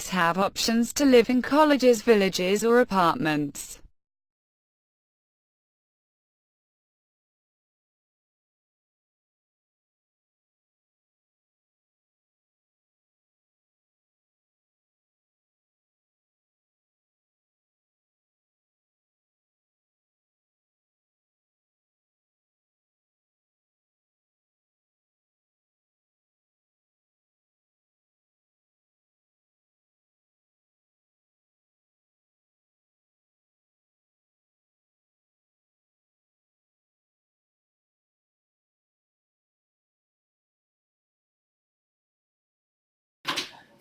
students have options to live in colleges, villages, or apartments.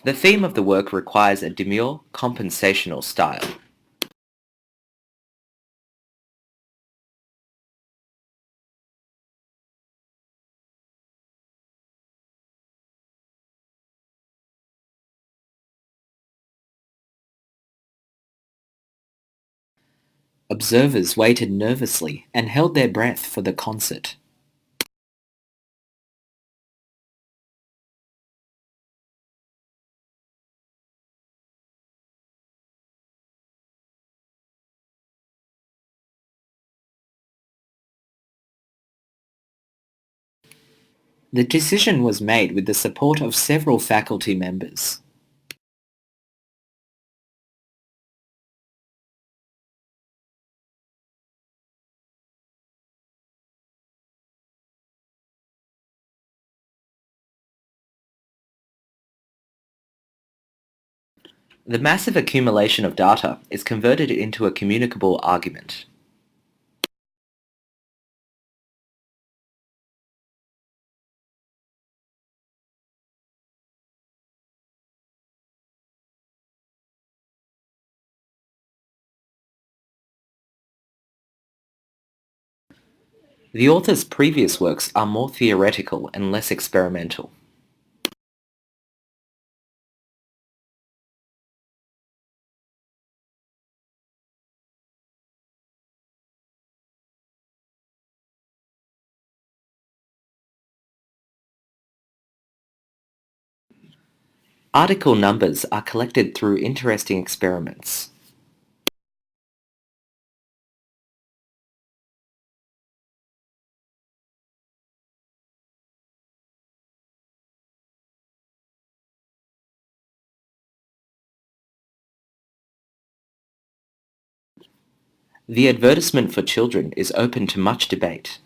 The theme of the work requires a demure, compensational style. Observers waited nervously and held their breath for the concert. The decision was made with the support of several faculty members. The massive accumulation of data is converted into a communicable argument. The author's previous works are more theoretical and less experimental. Article numbers are collected through interesting experiments. The advertisement for children is open to much debate.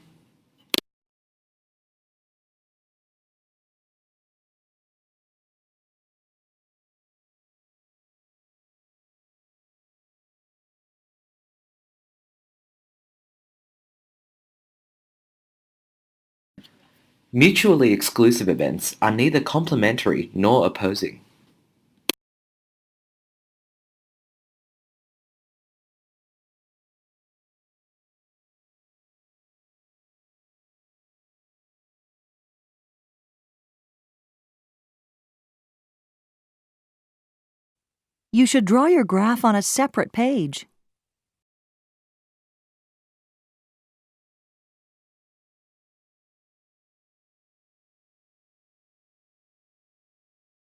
Mutually exclusive events are neither complementary nor opposing. You should draw your graph on a separate page.